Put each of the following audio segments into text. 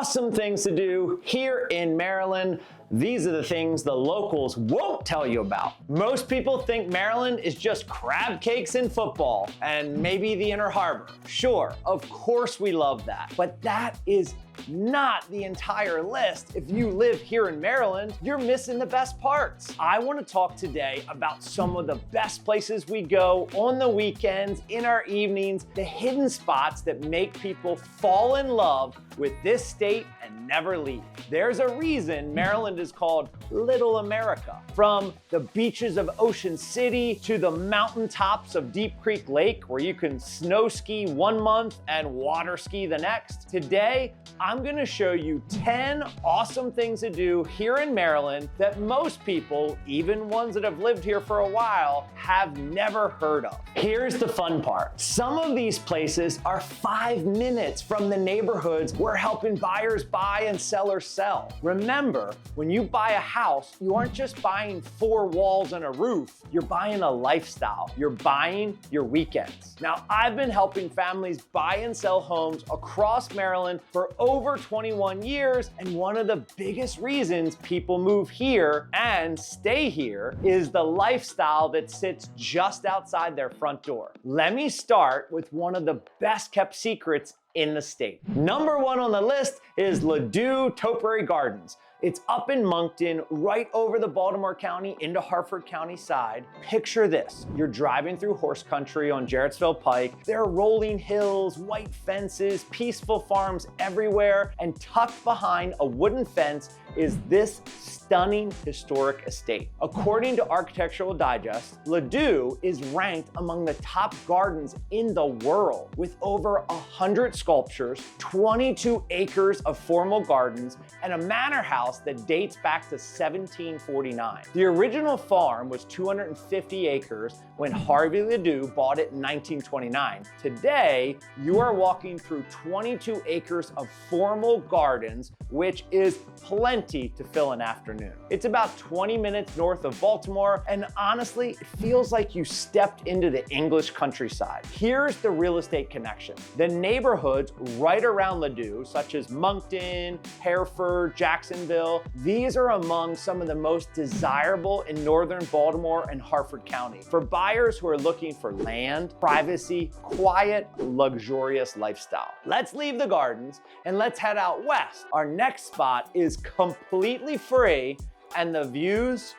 awesome things to do here in Maryland. These are the things the locals won't tell you about. Most people think Maryland is just crab cakes and football and maybe the Inner Harbor. Sure, of course we love that, but that is not the entire list. If you live here in Maryland, you're missing the best parts. I want to talk today about some of the best places we go on the weekends, in our evenings, the hidden spots that make people fall in love with this state and never leave. There's a reason Maryland is called Little America. From the beaches of Ocean City to the mountaintops of Deep Creek Lake, where you can snow ski 1 month and water ski the next. Today, I'm gonna show you 10 awesome things to do here in Maryland that most people, even ones that have lived here for a while, have never heard of. Here's the fun part. Some of these places are 5 minutes from the neighborhoods we're helping buyers buy and sellers sell. Remember, when you buy a house, you aren't just buying 4 walls and a roof, you're buying a lifestyle. You're buying your weekends. Now, I've been helping families buy and sell homes across Maryland for over 21 years, and one of the biggest reasons people move here and stay here is the lifestyle that sits just outside their front door. Let me start with one of the best kept secrets in the state. Number 1 on the list is Liriodendron Topiary Gardens. It's up in Moncton, right over the Baltimore County into Harford County side. Picture this, you're driving through horse country on Jarrettsville Pike. There are rolling hills, white fences, peaceful farms everywhere, and tucked behind a wooden fence is this stunning historic estate. According to Architectural Digest, Liriodendron is ranked among the top gardens in the world with over 100 sculptures, 22 acres of formal gardens, and a manor house that dates back to 1749. The original farm was 250 acres when Harvey Liriodendron bought it in 1929. Today, you are walking through 22 acres of formal gardens, which is plenty to fill an afternoon. It's about 20 minutes north of Baltimore, and honestly, it feels like you stepped into the English countryside. Here's the real estate connection. The neighborhoods right around Liriodendron, such as Moncton, Hereford, Jacksonville, these are among some of the most desirable in northern Baltimore and Harford County for buyers who are looking for land, privacy, quiet, luxurious lifestyle. Let's leave the gardens and let's head out west. Our next spot is completely free and the views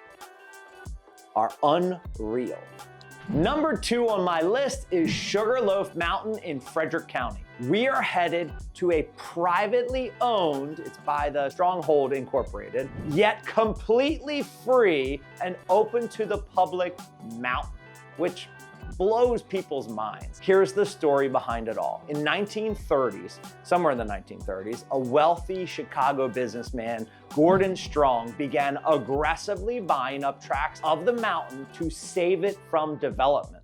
are unreal. Number 2 on my list is Sugarloaf Mountain in Frederick County. We are headed to a privately owned, it's by the Stronghold Incorporated, yet completely free and open to the public mountain, which blows people's minds. Here's the story behind it all. In 1930s, somewhere in the 1930s, a wealthy Chicago businessman, Gordon Strong, began aggressively buying up tracts of the mountain to save it from development.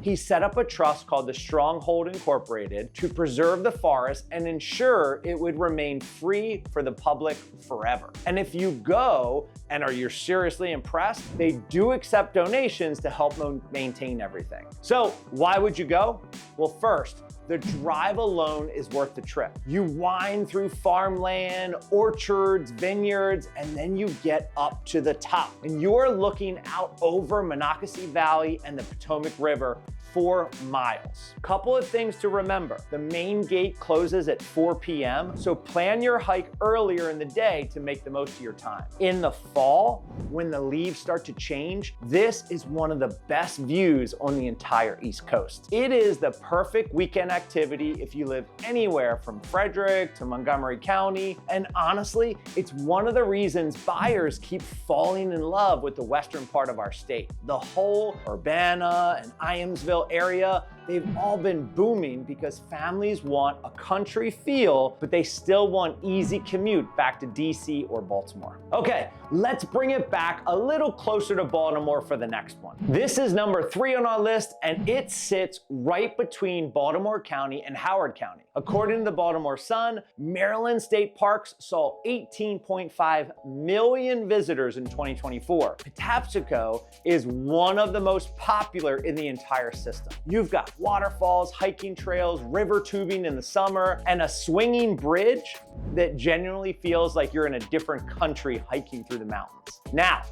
He set up a trust called the Stronghold Incorporated to preserve the forest and ensure it would remain free for the public forever. And if you go and you're seriously impressed, they do accept donations to help maintain everything. So why would you go? Well, first, the drive alone is worth the trip. You wind through farmland, orchards, vineyards, and then you get up to the top. And you're looking out over Monocacy Valley and the Potomac River 4 miles. Couple of things to remember. The main gate closes at 4 p.m., so plan your hike earlier in the day to make the most of your time. In the fall, when the leaves start to change, this is one of the best views on the entire East Coast. It is the perfect weekend activity if you live anywhere from Frederick to Montgomery County, and honestly, it's one of the reasons buyers keep falling in love with the western part of our state. The whole Urbana and Iamsville area, they've all been booming because families want a country feel, but they still want easy commute back to DC or Baltimore. Okay, let's bring it back a little closer to Baltimore for the next one. This is number 3 on our list, and it sits right between Baltimore County and Howard County. According to the Baltimore Sun, Maryland State Parks saw 18.5 million visitors in 2024. Patapsco is one of the most popular in the entire system. You've got waterfalls, hiking trails, river tubing in the summer, and a swinging bridge that genuinely feels like you're in a different country hiking through the mountains. Now,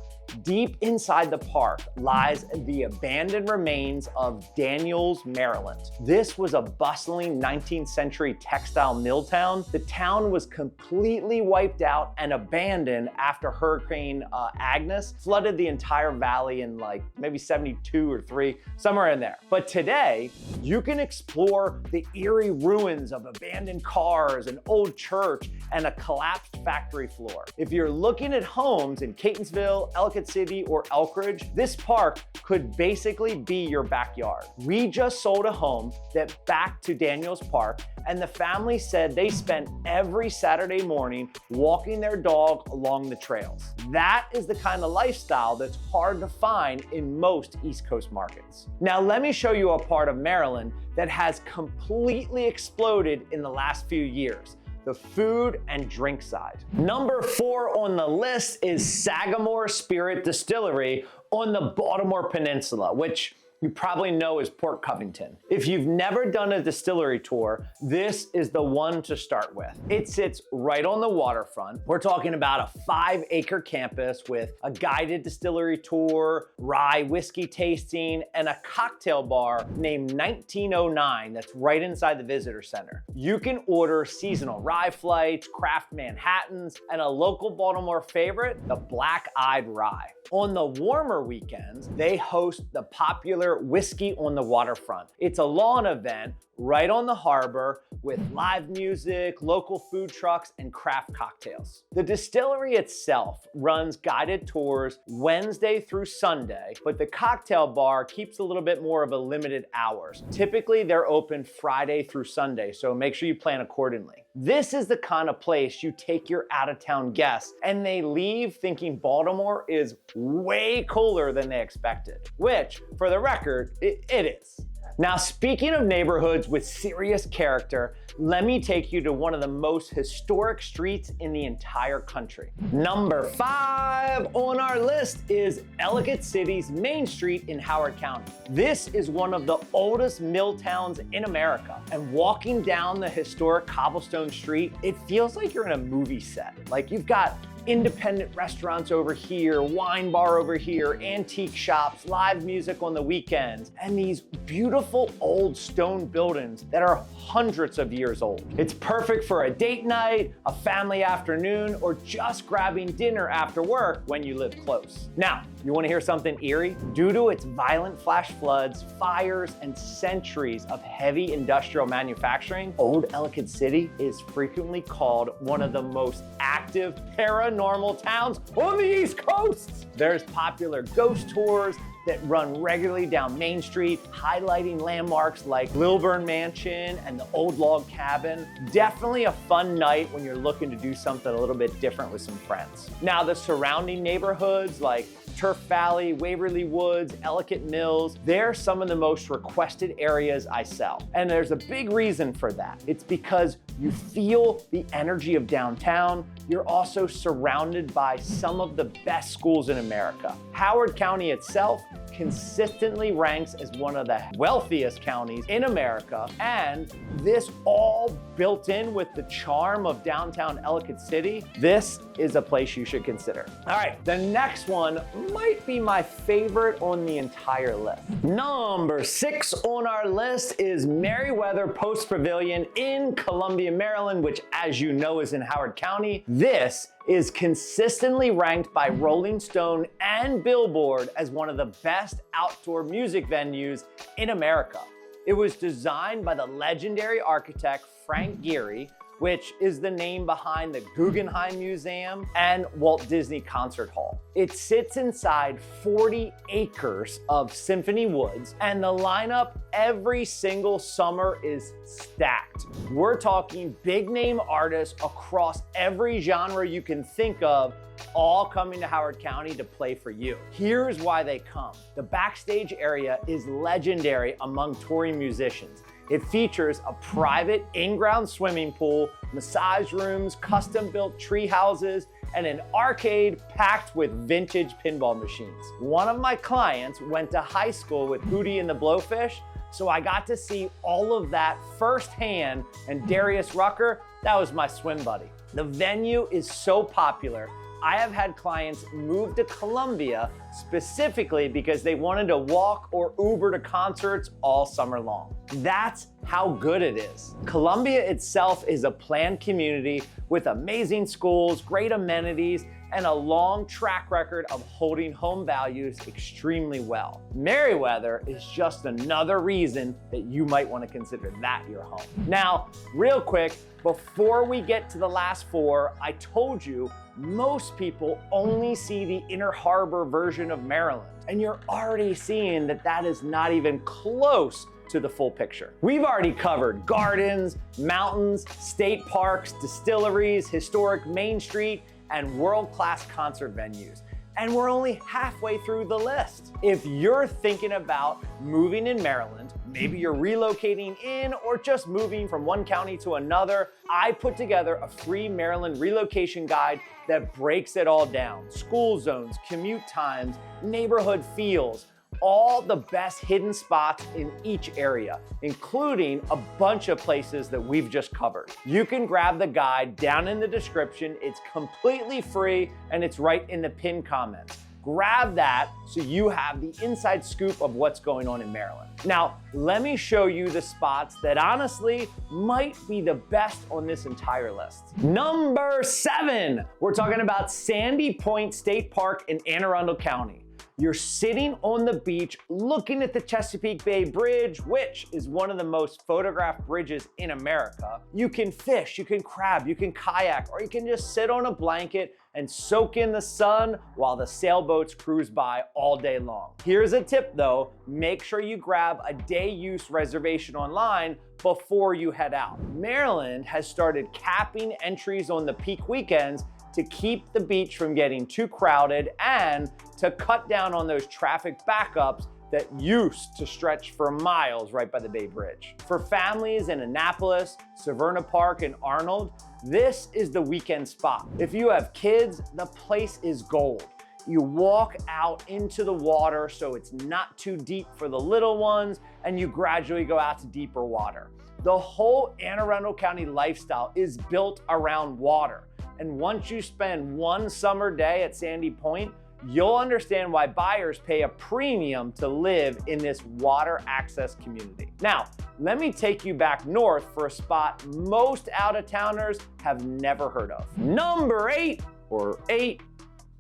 deep inside the park lies the abandoned remains of Daniels, Maryland. This was a bustling 19th century textile mill town. The town was completely wiped out and abandoned after Hurricane Agnes flooded the entire valley in like maybe 72 or 3, somewhere in there. But today, you can explore the eerie ruins of abandoned cars, an old church, and a collapsed factory floor. If you're looking at homes in Catonsville, Ellicott City, or Elkridge, this park could basically be your backyard. We just sold a home that backed to Daniels Park, and the family said they spent every Saturday morning walking their dog along the trails. That is the kind of lifestyle that's hard to find in most East Coast markets. Now, let me show you a part of Maryland that has completely exploded in the last few years: the food and drink side. Number 4 on the list is Sagamore Spirit Distillery on the Baltimore Peninsula, which you probably know is Port Covington. If you've never done a distillery tour, this is the one to start with. It sits right on the waterfront. We're talking about a 5-acre campus with a guided distillery tour, rye whiskey tasting, and a cocktail bar named 1909 that's right inside the visitor center. You can order seasonal rye flights, craft Manhattans, and a local Baltimore favorite, the black-eyed rye. On the warmer weekends, they host the popular Whiskey on the Waterfront. It's a lawn event right on the harbor with live music, local food trucks, and craft cocktails. The distillery itself runs guided tours Wednesday through Sunday, but the cocktail bar keeps a little bit more of a limited hours. Typically, they're open Friday through Sunday, so make sure you plan accordingly. This is the kind of place you take your out-of-town guests and they leave thinking Baltimore is way cooler than they expected, which, for the record, it is. Now, speaking of neighborhoods with serious character, let me take you to one of the most historic streets in the entire country. Number 5 on our list is Ellicott City's Main Street in Howard County. This is one of the oldest mill towns in America, and walking down the historic cobblestone street, it feels like you're in a movie set. Like you've got independent restaurants over here, wine bar over here, antique shops, live music on the weekends, and these beautiful old stone buildings that are hundreds of years old. It's perfect for a date night, a family afternoon, or just grabbing dinner after work when you live close. Now, you want to hear something eerie? Due to its violent flash floods, fires, and centuries of heavy industrial manufacturing, Old Ellicott City is frequently called one of the most active paranormal towns on the East Coast. There's popular ghost tours that run regularly down Main Street, highlighting landmarks like Lilburn Mansion and the Old Log Cabin. Definitely a fun night when you're looking to do something a little bit different with some friends. Now, the surrounding neighborhoods like Turf Valley, Waverly Woods, Ellicott Mills, they're some of the most requested areas I sell. And there's a big reason for that. It's because you feel the energy of downtown. You're also surrounded by some of the best schools in America. Howard County itself consistently ranks as one of the wealthiest counties in America, and this all built in with the charm of downtown Ellicott City. This is a place you should consider. All right, the next one might be my favorite on the entire list. Number 6 on our list is Merriweather Post Pavilion in Columbia, Maryland, which, as you know, is in Howard County. This is consistently ranked by Rolling Stone and Billboard as one of the best outdoor music venues in America. It was designed by the legendary architect Frank Gehry, which is the name behind the Guggenheim Museum and Walt Disney Concert Hall. It sits inside 40 acres of Symphony Woods, and the lineup every single summer is stacked. We're talking big name artists across every genre you can think of, all coming to Howard County to play for you. Here's why they come. The backstage area is legendary among touring musicians. It features a private in-ground swimming pool, massage rooms, custom-built tree houses, and an arcade packed with vintage pinball machines. One of my clients went to high school with Hootie and the Blowfish, So I got to see all of that firsthand, and Darius Rucker, that was my swim buddy. The venue is so popular. I have had clients move to Columbia specifically because they wanted to walk or Uber to concerts all summer long. That's how good it is. Columbia itself is a planned community with amazing schools, great amenities, and a long track record of holding home values extremely well. Merriweather is just another reason that you might want to consider that your home. Now, real quick, before we get to the last four, I told you most people only see the Inner Harbor version of Maryland, and you're already seeing that that is not even close to the full picture. We've already covered gardens, mountains, state parks, distilleries, historic Main Street, and world-class concert venues. And we're only halfway through the list. If you're thinking about moving in Maryland, maybe you're relocating in or just moving from one county to another, I put together a free Maryland relocation guide that breaks it all down. School zones, commute times, neighborhood feels, all the best hidden spots in each area, including a bunch of places that we've just covered. You can grab the guide down in the description. It's completely free and it's right in the pinned comments. Grab that so you have the inside scoop of what's going on in Maryland. Now, let me show you the spots that honestly might be the best on this entire list. Number 7, we're talking about Sandy Point State Park in Anne Arundel County. You're sitting on the beach looking at the Chesapeake Bay Bridge, which is one of the most photographed bridges in America. You can fish, you can crab, you can kayak, or you can just sit on a blanket and soak in the sun while the sailboats cruise by all day long. Here's a tip though, make sure you grab a day use reservation online before you head out. Maryland has started capping entries on the peak weekends to keep the beach from getting too crowded and to cut down on those traffic backups that used to stretch for miles right by the Bay Bridge. For families in Annapolis, Severna Park, and Arnold, this is the weekend spot. If you have kids, the place is gold. You walk out into the water so it's not too deep for the little ones, and you gradually go out to deeper water. The whole Anne Arundel County lifestyle is built around water. And once you spend one summer day at Sandy Point, you'll understand why buyers pay a premium to live in this water access community. Now, let me take you back north for a spot most out-of-towners have never heard of. Number 8, or 8,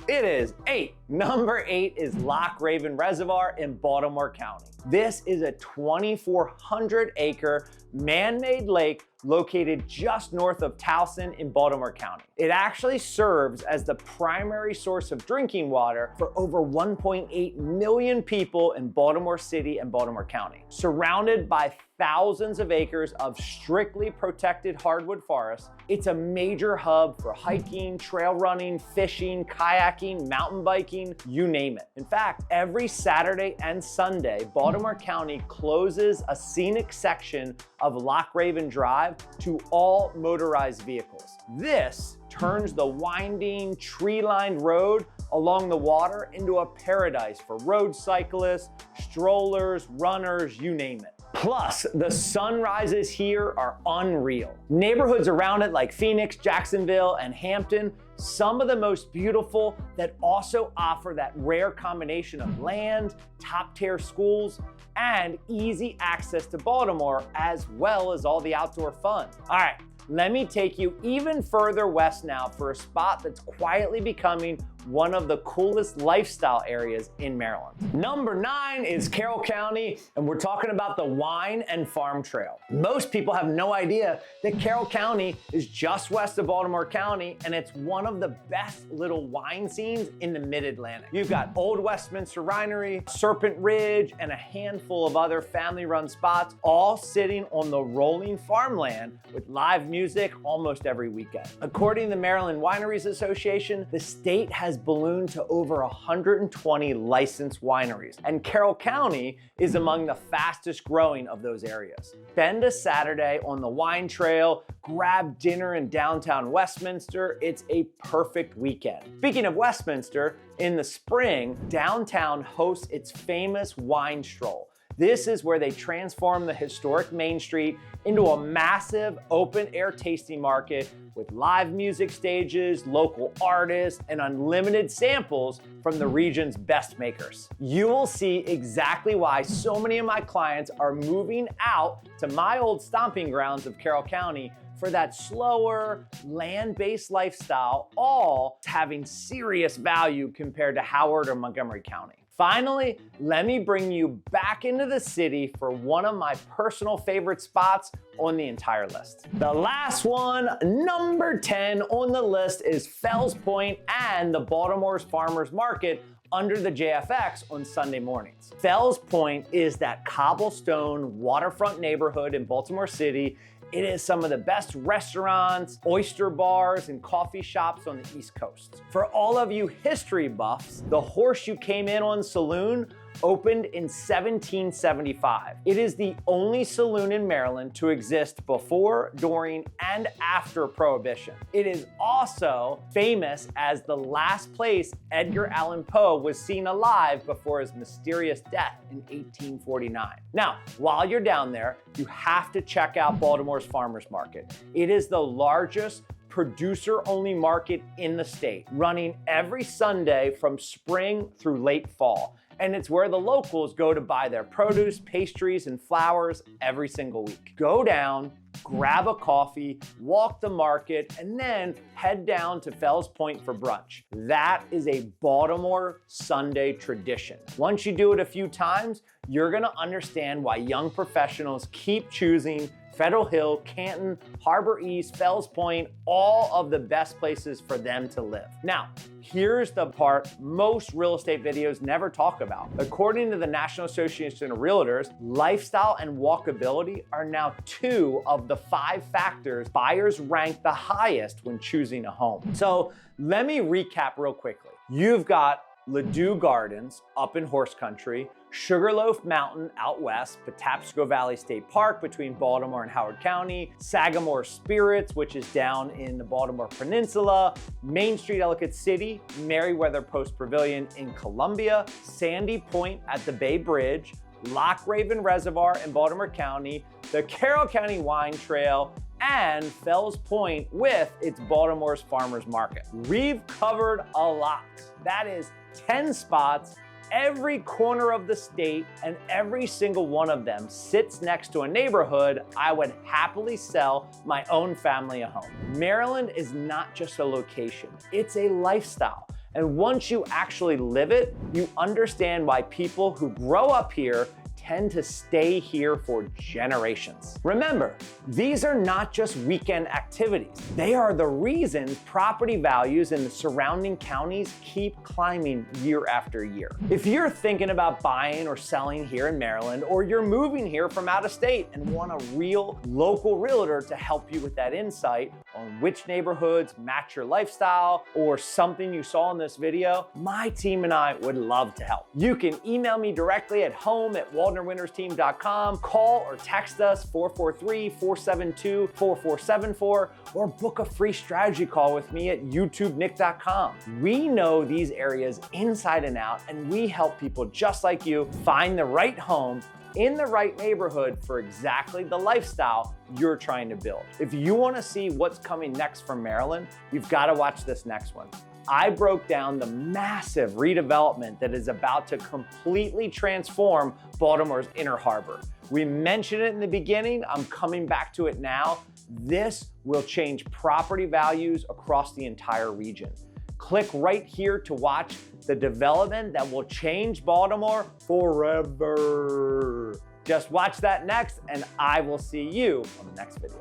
it is 8. Number 8 is Loch Reservoir in Baltimore County. This is a 2,400-acre man-made lake located just north of Towson in Baltimore County. It actually serves as the primary source of drinking water for over 1.8 million people in Baltimore City and Baltimore County. Surrounded by thousands of acres of strictly protected hardwood forests, it's a major hub for hiking, trail running, fishing, kayaking, mountain biking, you name it. In fact, every Saturday and Sunday, Baltimore County closes a scenic section of Loch Raven Drive to all motorized vehicles. This turns the winding, tree-lined road along the water into a paradise for road cyclists, strollers, runners, you name it. Plus, the sunrises here are unreal. Neighborhoods around it like Phoenix, Jacksonville, and Hampton, some of the most beautiful that also offer that rare combination of land, top-tier schools, and easy access to Baltimore, as well as all the outdoor fun. All right, let me take you even further west now for a spot that's quietly becoming one of the coolest lifestyle areas in Maryland. Number 9 is Carroll County, and we're talking about the Wine and Farm Trail. Most people have no idea that Carroll County is just west of Baltimore County, and it's one of the best little wine scenes in the Mid-Atlantic. You've got Old Westminster Winery, Serpent Ridge, and a handful of other family-run spots, all sitting on the rolling farmland with live music almost every weekend. According to the Maryland Wineries Association, the state has ballooned to over 120 licensed wineries, and Carroll County is among the fastest growing of those areas. Spend a Saturday on the wine trail, grab dinner in downtown Westminster. It's a perfect weekend. Speaking of Westminster, in the spring, downtown hosts its famous wine stroll. This is where they transformed the historic Main Street into a massive open-air tasting market with live music stages, local artists, and unlimited samples from the region's best makers. You will see exactly why so many of my clients are moving out to my old stomping grounds of Carroll County for that slower, land-based lifestyle, all having serious value compared to Howard or Montgomery County. Finally, let me bring you back into the city for one of my personal favorite spots on the entire list. The last one, number 10 on the list, is Fells Point and the Baltimore's Farmers Market under the JFX on Sunday mornings. Fells Point is that cobblestone waterfront neighborhood in Baltimore City. It is some of the best restaurants, oyster bars, and coffee shops on the East Coast. For all of you history buffs, the Horse You Came In On Saloon opened in 1775. It is the only saloon in Maryland to exist before, during, and after Prohibition. It is also famous as the last place Edgar Allan Poe was seen alive before his mysterious death in 1849. Now, while you're down there, you have to check out Baltimore's Farmers Market. It is the largest producer-only market in the state, running every Sunday from spring through late fall. And it's where the locals go to buy their produce, pastries, and flowers every single week. Go down, grab a coffee, walk the market, and then head down to Fells Point for brunch. That is a Baltimore Sunday tradition. Once you do it a few times, you're gonna understand why young professionals keep choosing Federal Hill, Canton, Harbor East, Fells Point, all of the best places for them to live. Now, here's the part most real estate videos never talk about. According to the National Association of Realtors, lifestyle and walkability are now 2 of the 5 factors buyers rank the highest when choosing a home. So let me recap real quickly. You've got Liriodendron Gardens up in horse country, Sugarloaf Mountain out west, Patapsco Valley State Park between Baltimore and Howard County, Sagamore Spirits, which is down in the Baltimore Peninsula, Main Street, Ellicott City, Merriweather Post Pavilion in Columbia, Sandy Point at the Bay Bridge, Loch Reservoir in Baltimore County, the Carroll County Wine Trail, and Fells Point with its Baltimore's Farmers Market. We've covered a lot. That is 10 spots, every corner of the state, and every single one of them sits next to a neighborhood I would happily sell my own family a home. Maryland is not just a location, it's a lifestyle. And once you actually live it, you understand why people who grow up here tend to stay here for generations. Remember, these are not just weekend activities. They are the reasons property values in the surrounding counties keep climbing year after year. If you're thinking about buying or selling here in Maryland, or you're moving here from out of state and want a real local realtor to help you with that insight on which neighborhoods match your lifestyle or something you saw in this video, my team and I would love to help. You can email me directly at home@waldnerwintersteam.com, call or text us 443-472-4474, or book a free strategy call with me at youtubenick.com. We know these areas inside and out, and we help people just like you find the right home in the right neighborhood for exactly the lifestyle you're trying to build. If you want to see what's coming next from Maryland, you've got to watch this next one. I broke down the massive redevelopment that is about to completely transform Baltimore's Inner Harbor. We mentioned it in the beginning, I'm coming back to it now. This will change property values across the entire region. Click right here to watch the development that will change Baltimore forever. Just watch that next, and I will see you on the next video.